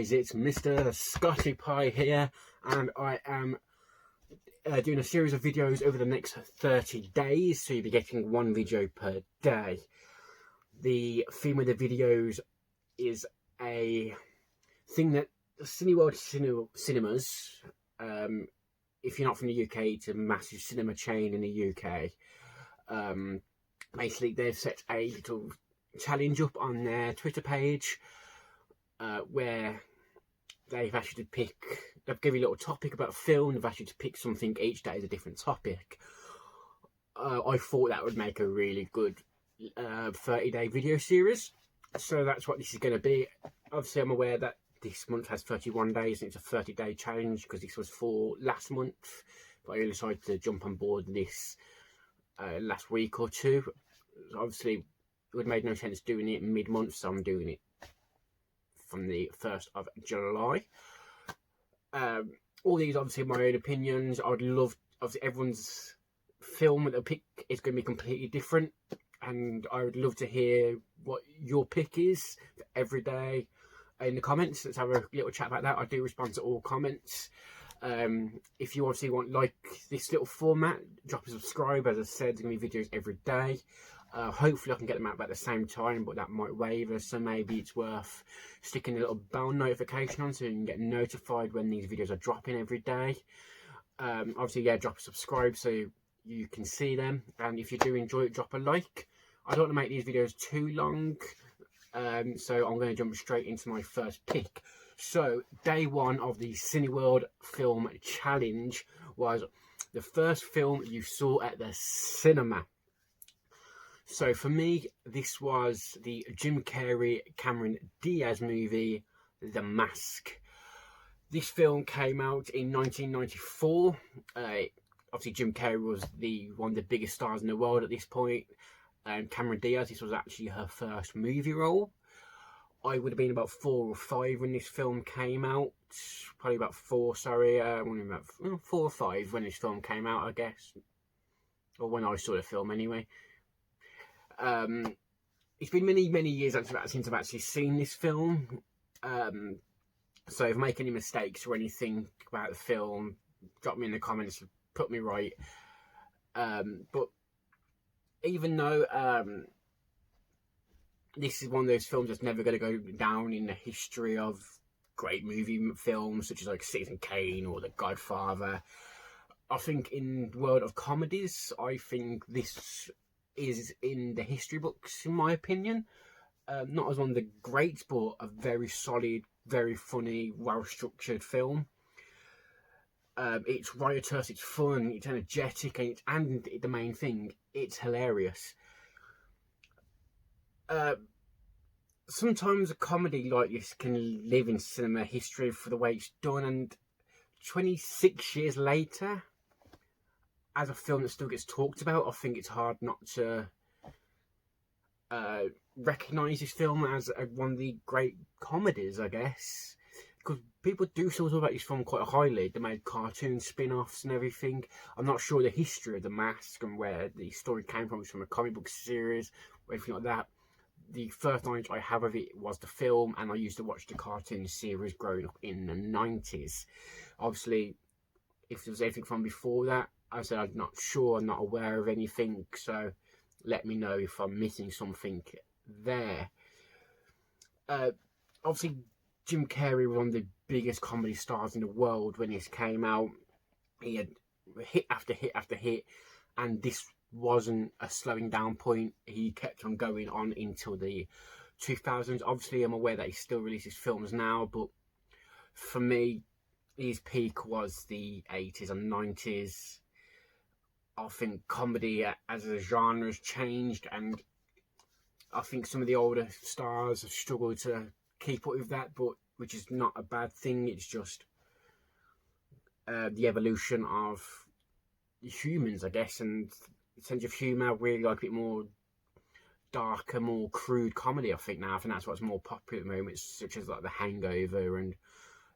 guys, it's Mr. Scotty Pie here, and I am doing a series of videos over the next 30 days, so you'll be getting one video per day. The theme of the videos is a thing that Cineworld cinemas, if you're not from the UK, it's a massive cinema chain in the UK. Basically, they've set a little challenge up on their Twitter page where they've asked you to pick, they've given you a little topic about a film, they've asked you to pick something each day as a different topic. I thought that would make a really good 30-day video series, so that's what this is going to be. Obviously, I'm aware that this month has 31 days and it's a 30-day challenge because this was for last month, but I decided to jump on board this last week or two. Obviously, it would have made no sense doing it mid-month, so I'm doing it from the 1st of July. All these obviously my own opinions. I would love, obviously everyone's film that they'll pick is going to be completely different, and I would love to hear what your pick is for every day in the comments. Let's have a little chat about that. I do respond to all comments. If you obviously want like this little format, drop a subscribe. As I said, there's going to be videos every day. Hopefully I can get them out about the same time, but that might waver, so maybe it's worth sticking a little bell notification on so you can get notified when these videos are dropping every day. Obviously, yeah, drop a subscribe so you can see them, and if you do enjoy it, drop a like. I don't want to make these videos too long, so I'm going to jump straight into my first pick. So day one of the Cineworld film challenge was the first film you saw at the cinema. So for me, this was the Jim Carrey, Cameron Diaz movie, The Mask. This film came out in 1994. Obviously, Jim Carrey was one of the biggest stars in the world at this point. And Cameron Diaz, this was actually her first movie role. I would have been about 4 or 5 when this film came out. Probably about 4, sorry. About 4 or 5 when this film came out, I guess. Or when I saw the film, anyway. It's been many years since I've actually seen this film, so if I make any mistakes or anything about the film, drop me in the comments, put me right. But even though this is one of those films that's never going to go down in the history of great movie films such as like Citizen Kane or The Godfather, I think in the world of comedies, I think this is in the history books, in my opinion. Not as one of the greats, but a very solid, very funny, well-structured film. It's riotous, it's fun, it's energetic, and the main thing, it's hilarious. Sometimes a comedy like this can live in cinema history for the way it's done, and 26 years later, as a film that still gets talked about, I think it's hard not to recognise this film as one of the great comedies, I guess. Because people do still talk about this film quite highly. They made cartoon spin-offs and everything. I'm not sure the history of The Mask and where the story came from. It's from a comic book series or anything like that. The first knowledge I have of it was the film, and I used to watch the cartoon series growing up in the 90s. Obviously, if there was anything from before that, I said I'm not sure, I'm not aware of anything, so let me know if I'm missing something there. Obviously, Jim Carrey was one of the biggest comedy stars in the world when this came out. He had hit after hit after hit, and this wasn't a slowing down point. He kept on going on until the 2000s. Obviously, I'm aware that he still releases films now, but for me, his peak was the 80s and 90s. I think comedy as a genre has changed, and I think some of the older stars have struggled to keep up with that, but which is not a bad thing. It's just the evolution of humans, I guess, and the sense of humour. I really like a bit more darker, more crude comedy, I think now. I think that's what's more popular at the moment, such as like The Hangover and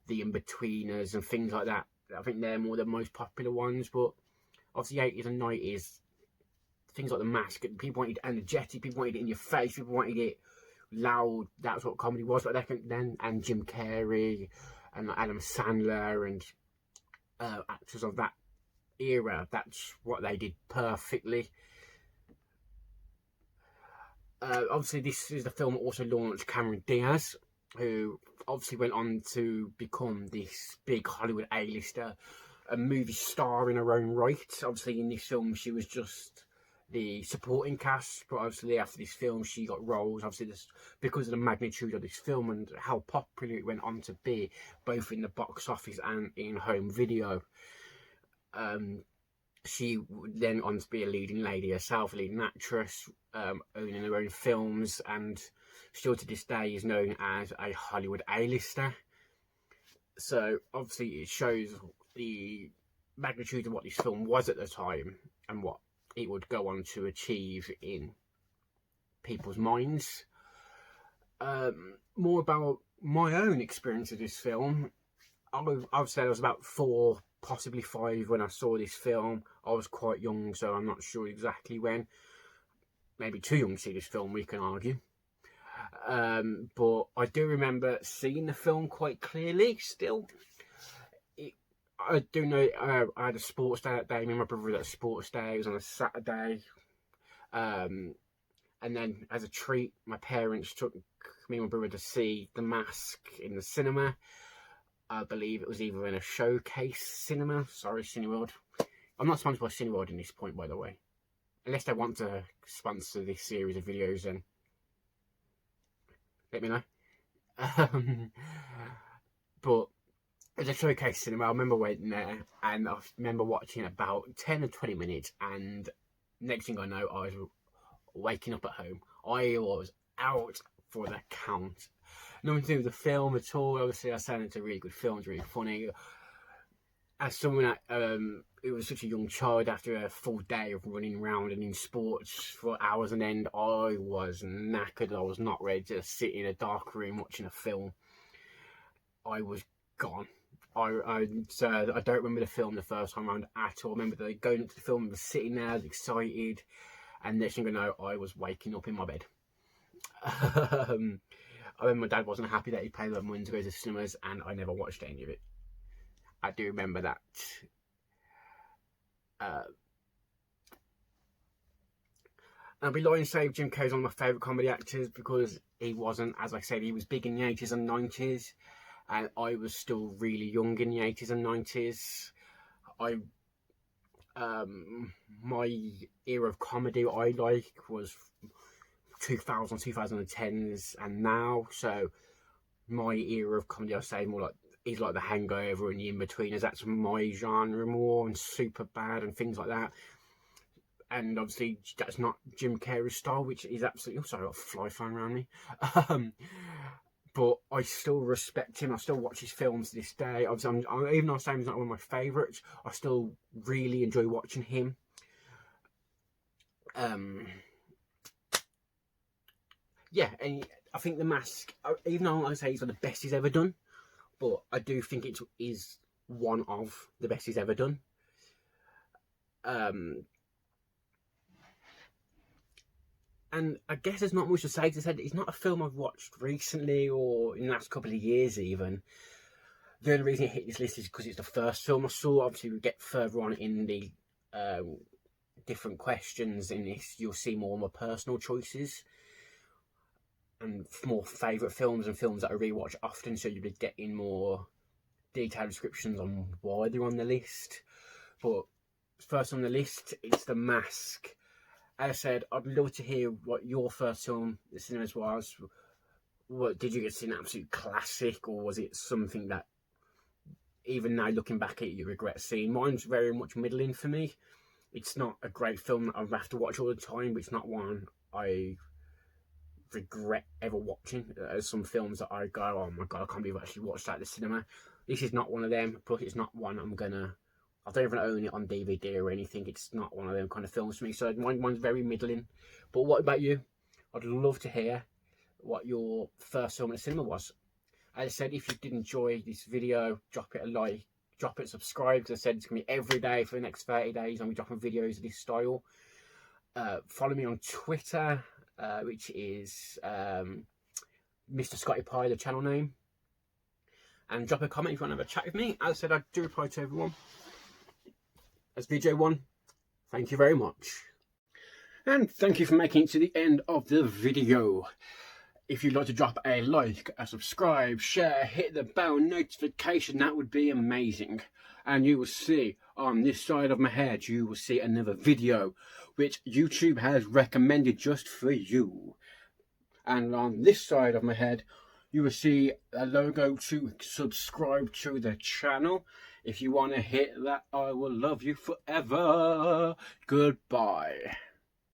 The In-Betweeners and things like that. I think they're more the most popular ones, but obviously 80s and 90s, things like The Mask, people wanted energetic, people wanted it in your face, people wanted it loud that's what comedy was back then, and Jim Carrey and like Adam Sandler and actors of that era. That's what they did perfectly. Obviously, this is the film that also launched Cameron Diaz, who obviously went on to become this big Hollywood A-lister, a movie star in her own right. Obviously, in this film, she was just the supporting cast, but obviously after this film, she got roles. Obviously, because of the magnitude of this film and how popular it went on to be, both in the box office and in home video. She then on to be a leading lady herself, a leading actress, owning her own films, and still to this day is known as a Hollywood A-lister. So obviously it shows the magnitude of what this film was at the time and what it would go on to achieve in people's minds. More about my own experience of this film. I've said I was about 4, possibly 5 when I saw this film. I was quite young, so I'm not sure exactly when. Maybe too young to see this film, we can argue. But I do remember seeing the film quite clearly still. I do know I had a sports day that day. Me and my brother had a sports day. It was on a Saturday. And then as a treat, my parents took me and my brother to see The Mask in the cinema. I believe it was either in a showcase cinema. Sorry, Cineworld. I'm not sponsored by Cineworld in this point, by the way. Unless they want to sponsor this series of videos, then let me know. But it was a showcase cinema. I remember waiting there, and I remember watching about 10 or 20 minutes, and next thing I know, I was waking up at home. I was out for the count. Nothing to do with the film at all. Obviously, I said it's a really good film. It's really funny. As someone that it was such a young child, after a full day of running around and in sports for hours on end, I was knackered. I was not ready to sit in a dark room watching a film. I was gone. I don't remember the film the first time around at all. I remember going into the film, I was sitting there, I was excited, and next thing I know, I was waking up in my bed. I remember my dad wasn't happy that he paid that money to go to cinemas, and I never watched any of it. I do remember that. I'll be lying to say Jim Carrey's one of my favourite comedy actors, because he wasn't, as I said, he was big in the 80s and 90s, and I was still really young in the 80s and 90s. My era of comedy I like was 2000s, 2010s, and now. So my era of comedy, I say, more like is like The Hangover and The In-Betweeners. That's my genre more, and Superbad and things like that. And obviously that's not Jim Carrey's style, which is absolutely... Oh, sorry, I've got a fly flying around me. But I still respect him. I still watch his films to this day. Obviously, even though I'm saying he's not one of my favourites, I still really enjoy watching him. Yeah, and I think The Mask, even though I say he's one of the best he's ever done, but I do think it is one of the best he's ever done. And I guess there's not much to say, because I said it's not a film I've watched recently or in the last couple of years even. The only reason it hit this list is because it's the first film I saw. Obviously, we get further on in the different questions in this, you'll see more of my personal choices and more favourite films and films that I rewatch often, so you'll be getting more detailed descriptions on why they're on the list. But first on the list, it's The Mask. As I said, I'd love to hear what your first film at the cinemas was. What did you get to see, an absolute classic, or was it something that even now looking back at it you regret seeing? Mine's very much middling for me. It's not a great film that I have to watch all the time, but it's not one I regret ever watching. There's some films that I go, oh my god, I can't believe I actually watched that at the cinema. This is not one of them, plus it's not one I don't even own it on DVD or anything. It's not one of them kind of films for me. So mine's very middling. But what about you? I'd love to hear what your first film at the cinema was. As I said, if you did enjoy this video, drop it a like, drop it, subscribe. As I said, it's going to be every day for the next 30 days. I'm dropping videos of this style. Follow me on Twitter, which is Mr. Scotty Pie, the channel name. And drop a comment if you want to have a chat with me. As I said, I do reply to everyone. That's VJ1. Thank you very much. And thank you for making it to the end of the video. If you'd like to drop a like, a subscribe, share, hit the bell notification, that would be amazing. And you will see on this side of my head, you will see another video which YouTube has recommended just for you. And on this side of my head, you will see a logo to subscribe to the channel. If you want to hit that, I will love you forever. Goodbye.